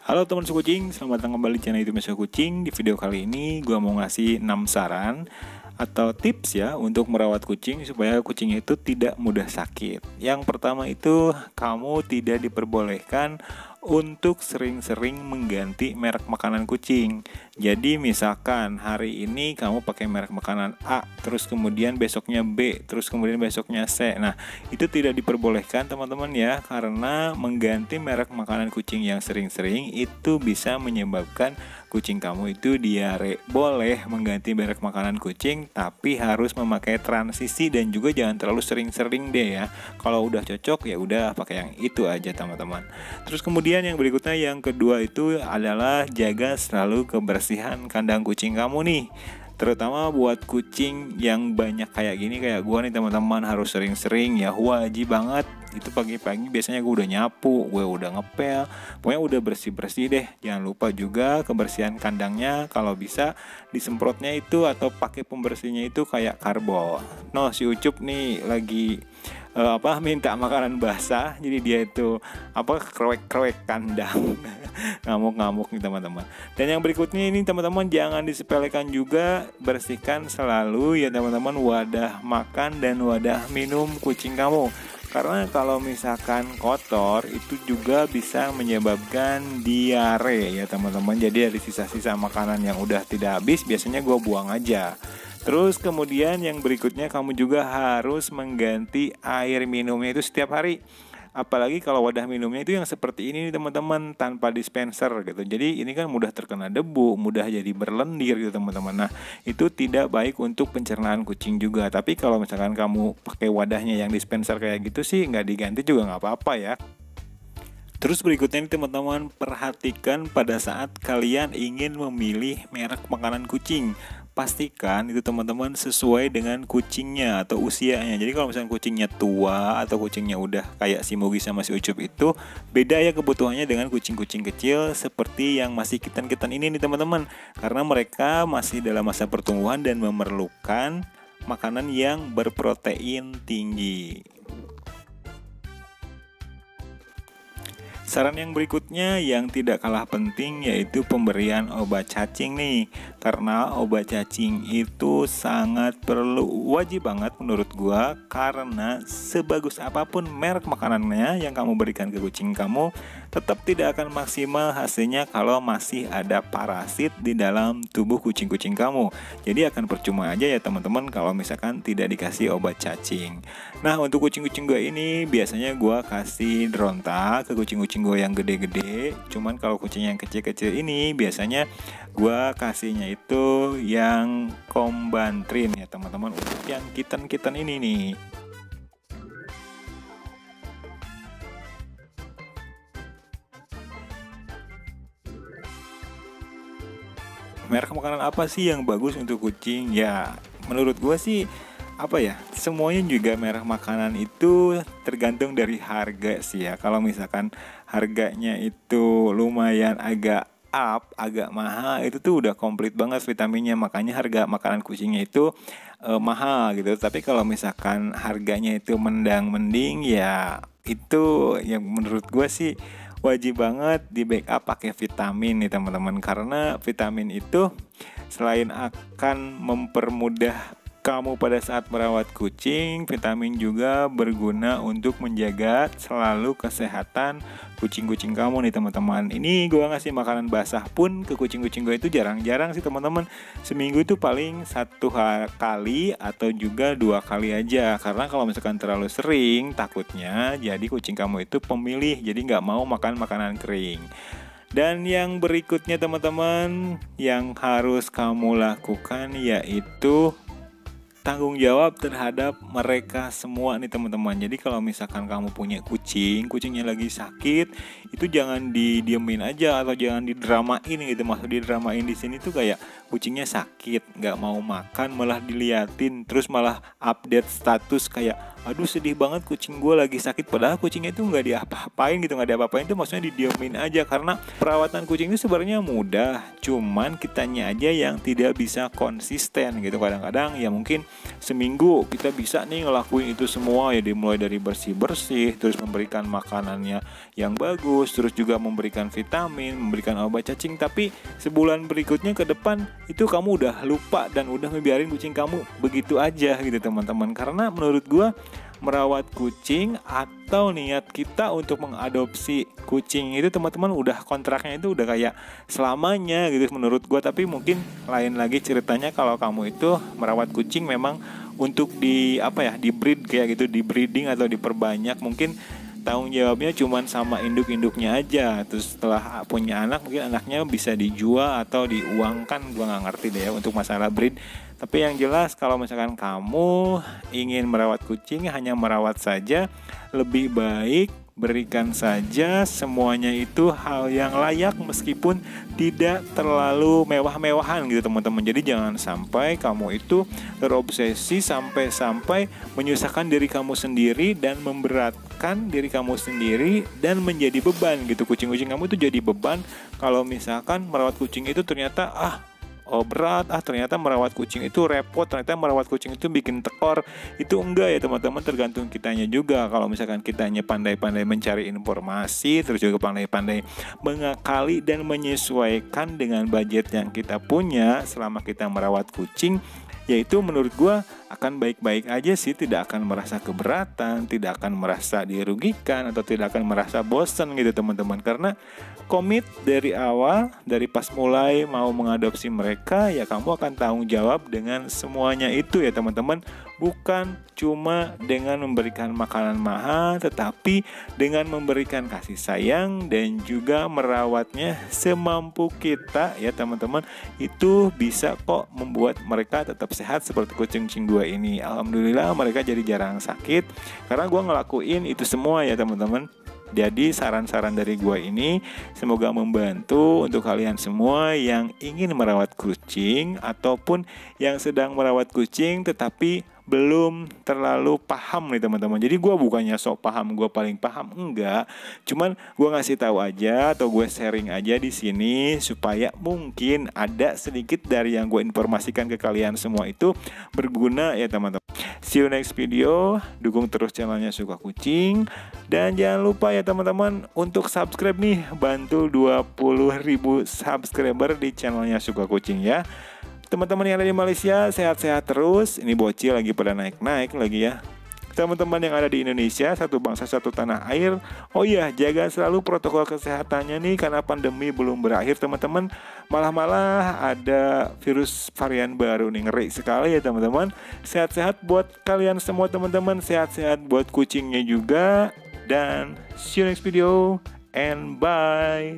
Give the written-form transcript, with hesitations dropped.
Halo teman sekucing, selamat datang kembali di channel YouTube Meso Kucing. Di video kali ini gue mau ngasih 6 saran atau tips ya untuk merawat kucing supaya kucing itu tidak mudah sakit. Yang pertama itu, kamu tidak diperbolehkan untuk sering-sering mengganti merek makanan kucing. Jadi misalkan hari ini kamu pakai merek makanan A, terus kemudian besoknya B, terus kemudian besoknya C. Nah, itu tidak diperbolehkan teman-teman ya, karena mengganti merek makanan kucing yang sering-sering itu bisa menyebabkan kucing kamu itu diare. Boleh mengganti merek makanan kucing, tapi harus memakai transisi dan juga jangan terlalu sering-sering deh ya. Kalau udah cocok ya udah pakai yang itu aja teman-teman. Terus kemudian yang berikutnya, yang kedua itu adalah jaga selalu kebersihan kandang kucing kamu nih. Terutama buat kucing yang banyak kayak gini, kayak gua nih teman-teman, harus sering-sering ya, wajib banget. Itu pagi-pagi biasanya gue udah nyapu, gue udah ngepel, pokoknya udah bersih-bersih deh. Jangan lupa juga kebersihan kandangnya, kalau bisa disemprotnya itu atau pakai pembersihnya itu kayak karbol. No, si Ucup nih lagi minta makanan basah, jadi dia itu krewek-krewek kandang. Ngamuk-ngamuk nih teman-teman. Dan yang berikutnya ini teman-teman, jangan disepelekan juga, bersihkan selalu ya teman-teman wadah makan dan wadah minum kucing kamu. Karena kalau misalkan kotor itu juga bisa menyebabkan diare ya teman-teman. Jadi dari sisa-sisa makanan yang udah tidak habis biasanya gue buang aja. Terus kemudian yang berikutnya, kamu juga harus mengganti air minumnya itu setiap hari. Apalagi kalau wadah minumnya itu yang seperti ini nih teman-teman, tanpa dispenser gitu. Jadi ini kan mudah terkena debu, mudah jadi berlendir gitu teman-teman. Nah, itu tidak baik untuk pencernaan kucing juga. Tapi kalau misalkan kamu pakai wadahnya yang dispenser kayak gitu sih, nggak diganti juga nggak apa-apa ya. Terus berikutnya nih teman-teman, perhatikan pada saat kalian ingin memilih merek makanan kucing. Pastikan itu teman-teman sesuai dengan kucingnya atau usianya. Jadi kalau misalnya kucingnya tua atau kucingnya udah kayak si Mugi sama si Ucup itu, beda ya kebutuhannya dengan kucing-kucing kecil seperti yang masih kitan-kitan ini nih teman-teman. Karena mereka masih dalam masa pertumbuhan dan memerlukan makanan yang berprotein tinggi. Saran yang berikutnya yang tidak kalah penting yaitu pemberian obat cacing nih. Karena obat cacing itu sangat perlu, wajib banget menurut gua, karena sebagus apapun merek makanannya yang kamu berikan ke kucing kamu, tetap tidak akan maksimal hasilnya kalau masih ada parasit di dalam tubuh kucing-kucing kamu. Jadi akan percuma aja ya teman-teman kalau misalkan tidak dikasih obat cacing. Nah, untuk kucing-kucing gue ini biasanya gue kasih Dronta ke kucing-kucing gue yang gede-gede. Cuman kalau kucing yang kecil-kecil ini biasanya gue kasihnya itu yang Combantrin ya teman-teman, untuk yang kitten-kitten ini nih. Merek makanan apa sih yang bagus untuk kucing? Ya, menurut gue sih semuanya juga merek makanan itu tergantung dari harga sih ya. Kalau misalkan harganya itu lumayan agak agak mahal, itu tuh udah komplit banget vitaminnya, makanya harga makanan kucingnya itu mahal gitu. Tapi kalau misalkan harganya itu mending ya, itu yang menurut gue sih wajib banget di backup pakai vitamin nih teman-teman. Karena vitamin itu selain akan mempermudah kamu pada saat merawat kucing, vitamin juga berguna untuk menjaga selalu kesehatan kucing-kucing kamu nih teman-teman. Ini gue ngasih makanan basah pun ke kucing-kucing gue itu jarang-jarang sih teman-teman. Seminggu itu paling 1 kali atau juga 2 kali aja. Karena kalau misalkan terlalu sering, takutnya jadi kucing kamu itu pemilih, jadi nggak mau makan makanan kering. Dan yang berikutnya teman-teman, yang harus kamu lakukan yaitu tanggung jawab terhadap mereka semua nih teman-teman. Jadi kalau misalkan kamu punya kucingnya lagi sakit, itu jangan didiemin aja atau jangan didramain gitu. Maksud didramain di sini tuh kayak kucingnya sakit, nggak mau makan, malah diliatin, terus malah update status kayak aduh sedih banget kucing gue lagi sakit, padahal kucingnya itu nggak diapa-apain gitu, nggak diapa-apain itu maksudnya didiemin aja. Karena perawatan kucing itu sebenarnya mudah, cuman kitanya aja yang tidak bisa konsisten gitu. Kadang-kadang ya mungkin seminggu kita bisa nih ngelakuin itu semua ya, dimulai dari bersih-bersih, terus memberikan makanannya yang bagus, terus juga memberikan vitamin, memberikan obat cacing. Tapi sebulan berikutnya ke depan itu kamu udah lupa dan udah ngebiarin kucing kamu begitu aja gitu teman-teman. Karena menurut gua merawat kucing atau niat kita untuk mengadopsi kucing itu teman-teman udah kontraknya itu udah kayak selamanya gitu menurut gua. Tapi mungkin lain lagi ceritanya kalau kamu itu merawat kucing memang untuk di breed kayak gitu, di breeding atau diperbanyak, mungkin tanggung jawabnya cuman sama induk-induknya aja. Terus setelah punya anak mungkin anaknya bisa dijual atau diuangkan, gua nggak ngerti deh ya untuk masalah breed. Tapi yang jelas kalau misalkan kamu ingin merawat kucing, hanya merawat saja, lebih baik berikan saja semuanya itu hal yang layak meskipun tidak terlalu mewah-mewahan gitu teman-teman. Jadi jangan sampai kamu itu terobsesi sampai menyusahkan diri kamu sendiri dan memberatkan diri kamu sendiri dan menjadi beban gitu. Kucing-kucing kamu itu jadi beban kalau misalkan merawat kucing itu ternyata berat, ternyata merawat kucing itu repot, ternyata merawat kucing itu bikin tekor. Itu enggak ya teman-teman, tergantung kitanya juga. Kalau misalkan kitanya pandai-pandai mencari informasi, terus juga pandai-pandai mengakali dan menyesuaikan dengan budget yang kita punya selama kita merawat kucing, yaitu menurut gue akan baik-baik aja sih. Tidak akan merasa keberatan, tidak akan merasa dirugikan, atau tidak akan merasa bosan gitu teman-teman. Karena komit dari awal, dari pas mulai mau mengadopsi mereka, ya kamu akan tanggung jawab dengan semuanya itu ya teman-teman. Bukan cuma dengan memberikan makanan mahal, tetapi dengan memberikan kasih sayang dan juga merawatnya semampu kita ya teman-teman. Itu bisa kok membuat mereka tetap sehat seperti kucing-kucing gue ini. Alhamdulillah mereka jadi jarang sakit karena gue ngelakuin itu semua ya teman-teman. Jadi saran-saran dari gue ini semoga membantu untuk kalian semua yang ingin merawat kucing ataupun yang sedang merawat kucing tetapi belum terlalu paham nih teman-teman. Jadi gue bukannya sok paham, gue paling paham, enggak. Cuman gue ngasih tahu aja atau gue sharing aja di sini supaya mungkin ada sedikit dari yang gue informasikan ke kalian semua itu berguna ya teman-teman. See you next video. Dukung terus channelnya Suka Kucing. Dan jangan lupa ya teman-teman untuk subscribe nih. Bantu 20.000 subscriber di channelnya Suka Kucing ya. Teman-teman yang ada di Malaysia sehat-sehat terus. Ini bocil lagi pada naik-naik lagi ya. Teman-teman yang ada di Indonesia, satu bangsa satu tanah air. Oh iya, jaga selalu protokol kesehatannya nih karena pandemi belum berakhir teman-teman. Malah ada virus varian baru nih, ngeri sekali ya teman-teman. Sehat-sehat buat kalian semua teman-teman, sehat-sehat buat kucingnya juga. Dan see you next video and bye.